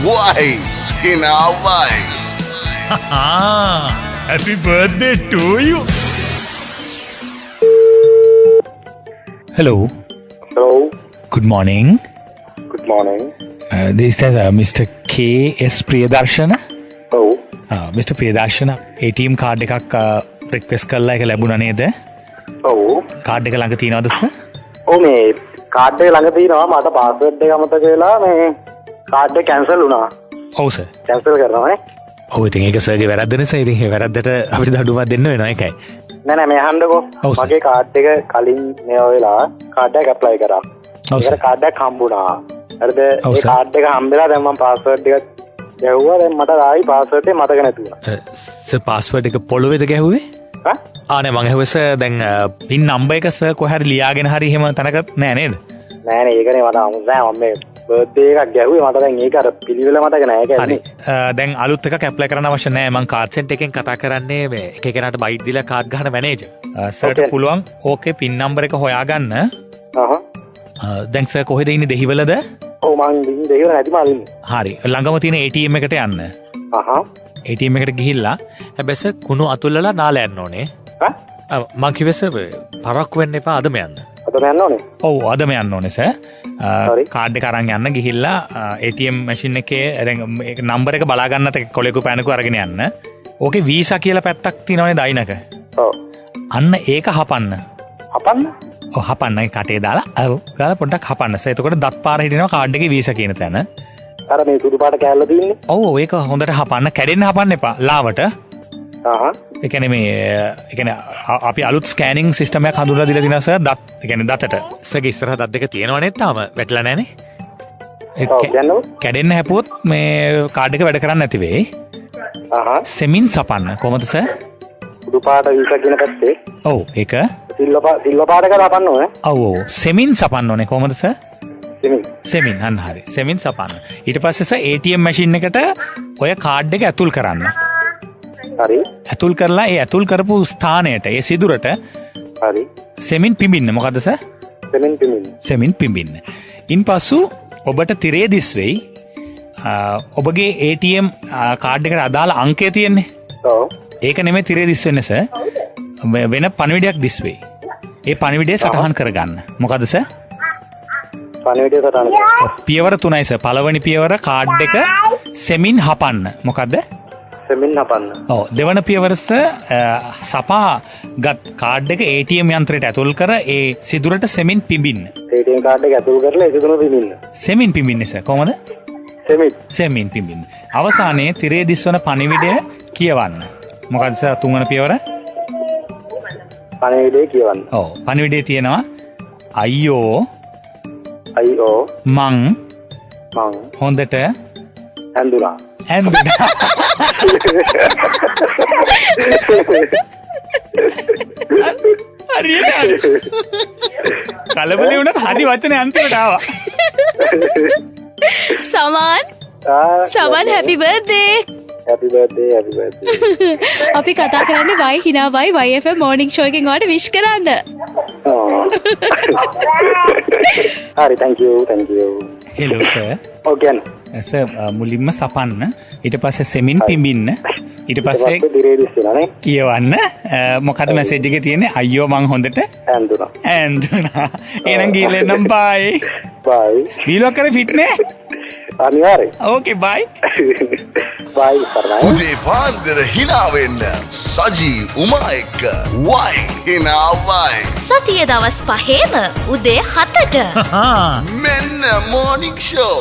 Why? Hinawai. Happy birthday to you. Hello. Hello. Good morning. Good morning. This is Mr. K.S. Priyadarshana. Oh. Mr. Priyadarshana ATM card එකක් request කරලා ඒක ලැබුණා නේද? ඔව්. Card එක ළඟ තියෙනවද සර්? ඔව් මේ කාඩ් එක ළඟ තියෙනවා මට පාස්වර්ඩ් එක අමතක වෙලා මේ කාඩ් එක කැන්සල් වුණා. ඔව් සර්. කැන්සල් කරනවා නේ. ඔව් ඉතින් ඒක සර්ගේ වැරද්ද නිසා ඉතින් ඒ වැරද්දට අපිට දඩුවමක් දෙන්න වෙනවා ඒකයි. නෑ මේ අහන්නකෝ. මගේ කාඩ් එක කලින් මේවා වෙලා කාඩ් එක ඇප්ලයි කරා. ඒකට කාඩ් එකක් හම්බුණා. හරිද? ඒ කාඩ් එක හම්බෙලා දැන් මම පාස්වර්ඩ් එක ගැහුවා. දැන් මට ආයි පාස්වර්ඩ් එක මතක නැති වුණා. සර් පාස්වර්ඩ් එක පොළොවේද ගැහුවේ? ආනේ මං ඇහුවේ සර් දැන් පින් නම්බර් එක සර් කොහේ හරි ලියාගෙන හරි එහෙම තැනක නෑ නේද? නෑනේ ඒකනේ මට අමුතු නෑ මම මේ බර්ත්ඩේ එකක් ගැහුවේ මට දැන් ඒක අර පිළිවෙල මතක නෑ ඒක හරි දැන් අලුත් එකක් ඇප්ලයි කරන්න අවශ්‍ය නෑ මං කාඩ් සෙන්ටර් එකෙන් කතා කරන්නේ මේ එක එකනට බයිට් දීලා කාඩ් ගන්න මැනේජර් සර්ට පුළුවන් ඕකේ පින් නම්බර් එක හොයාගන්න දැන් සර් කොහෙද ඉන්නේ දෙහිවලද? ඔව් මං ඉන්නේ දෙහිවල නැති මල් ඉන්නේ. හරි ළඟම තියෙන ATM එකට යන්න. ATM එකට ගිහිල්ලා හැබැයි සර් කුණු අතුල්ලලා නාලා යන්න ඕනේ. මං කිව්වේ සර් පරක්කු වෙන්න එපා අදම යන්න. අදම යන්න ඕනේ? ඔව් අදම යන්න ඕනේ සර්. කාඩ් එක අරන් යන්න ගිහිල්ලා ATM මැෂින් එකේ දැන් ඒක නම්බර් එක බලා ගන්නත් කොලෙකු පෑනකු අරගෙන යන්න. ඕකේ වීසා කියලා පැත්තක් තියෙනවනේ දයින්නක. ඔව්. අන්න ඒක හපන්න. හපන්න? ඔව් හපන්න ඒ කටේ දාලා ඔව් ගාලා පොඩ්ඩක් හපන්න. එතකොට දත් පාර හිටිනවා කාඩ් එකේ වීසා කියන තැන. අර මේ සුදු පාට කෑල්ල තියෙන්නේ? ඔව් ඒක හොඳට හපන්න. කැඩෙන්න හපන්න එපා. ලාවට. ඒ කියන්නේ මේ ඒ කියන්නේ අපි අලුත් ස්කෑනින් සිස්ටම් එකක් හඳුන්වලා දීලා තියෙනවා සර් දත් ඒ කියන්නේ දතට. සර්ගේ ඉස්සරහ දත් දෙක තියෙනව නේද තාම? වැටලා නැහනේ. කැඩෙන්න හැපුවොත් මේ කාඩ් එක වැඩ කරන්නේ නැති වෙයි. සෙමින් සපන්න. කොහමද සර්? සුදු පාට වීසා කියන පැත්තේ. ඔව් ඒක සිල්ව පාට එක දාපන්න ඕනේ. ඔව් ඔව් සෙමින් සපන්න ඕනේ. කොහමද සර්? සෙමින් අන්න හරි. සෙමින් සපන්න. ඊට පස්සේ සර් ATM මැෂින් එකට ඔය කාඩ් එක ඇතුල් කරන්න. හරි. ඇතුල් කරලා ඒ ඇතුල් කරපු ස්ථානයට ඒ සිදුරට හරි. සෙමින් පිඹින්න. මොකද්ද සර්? සෙමින් පිඹින්න. ඉන්පසු ඔබට තිරේ දිස් වෙයි. ඔබගේ ATM කාඩ් එකට අදාළ අංකය තියෙන්නේ. ඔව්. ඒක නෙමෙයි තිරේ දිස් වෙන්නේ සර්. වෙන පණිවිඩයක් දිස් වෙයි. ඒ පණිවිඩය සටහන් කරගන්න. මොකද්ද සර්? පණිවිඩය සටහන් කරන්න. පියවර 3යි සර්. පළවෙනි පියවර කාඩ් එක සෙමින් හපන්න. මොකද්ද? සෙමින් හපන්න. ඔව් දෙවන පියවර සපා ගත් කාඩ් එක ATM යන්ත්‍රයට ඇතුල් කර ඒ සිදුරට සෙමින් පිඹින්න. ATM කාඩ් එක ඇතුල් කරලා ඒ සිදුර පිඹින්න. සෙමින් පිඹින්නේ සර්. කොහමද? සෙමින් පිඹින්න. අවසානයේ තිරේ දිස්වන පණිවිඩය කියවන්න. මොකද්ද සර් තුන්වන පියවර? පණිවිඩය කියවන්න. ඔව් පණිවිඩය තියෙනවා අයියෝ මං හොඳට ඇඳුනා. හරියට කලබලේ වුණත් හරි වචනේ අන්තිමට ආවා. සමන් happy birthday. Happy birthday. අපි කතා කරන්නේ වයි හිනාවයි YFM morning show එකෙන් ඔයාලට wish කරන්න. හරි thank you. hello sir. Okay. Sir මුලින්ම සපන්න ඊට පස්සේ සෙමින් පිඹින්න ඊට පස්සේ කියවන්න මොකද මැසේජ් එකේ තියෙන්නේ අයියෝ මං හොඳට ඇඳුනා එහෙනම් ගිහලා bye වීලොක් කරේ ෆිට් නේ අනිවාර්යයෙන් okay bye බයි උදේ පාන්දර hina වෙන්න සජී උමා එක්ක why hinawai සතියේ දවස් 5ේම උදේ 7ට මෙන්න morning show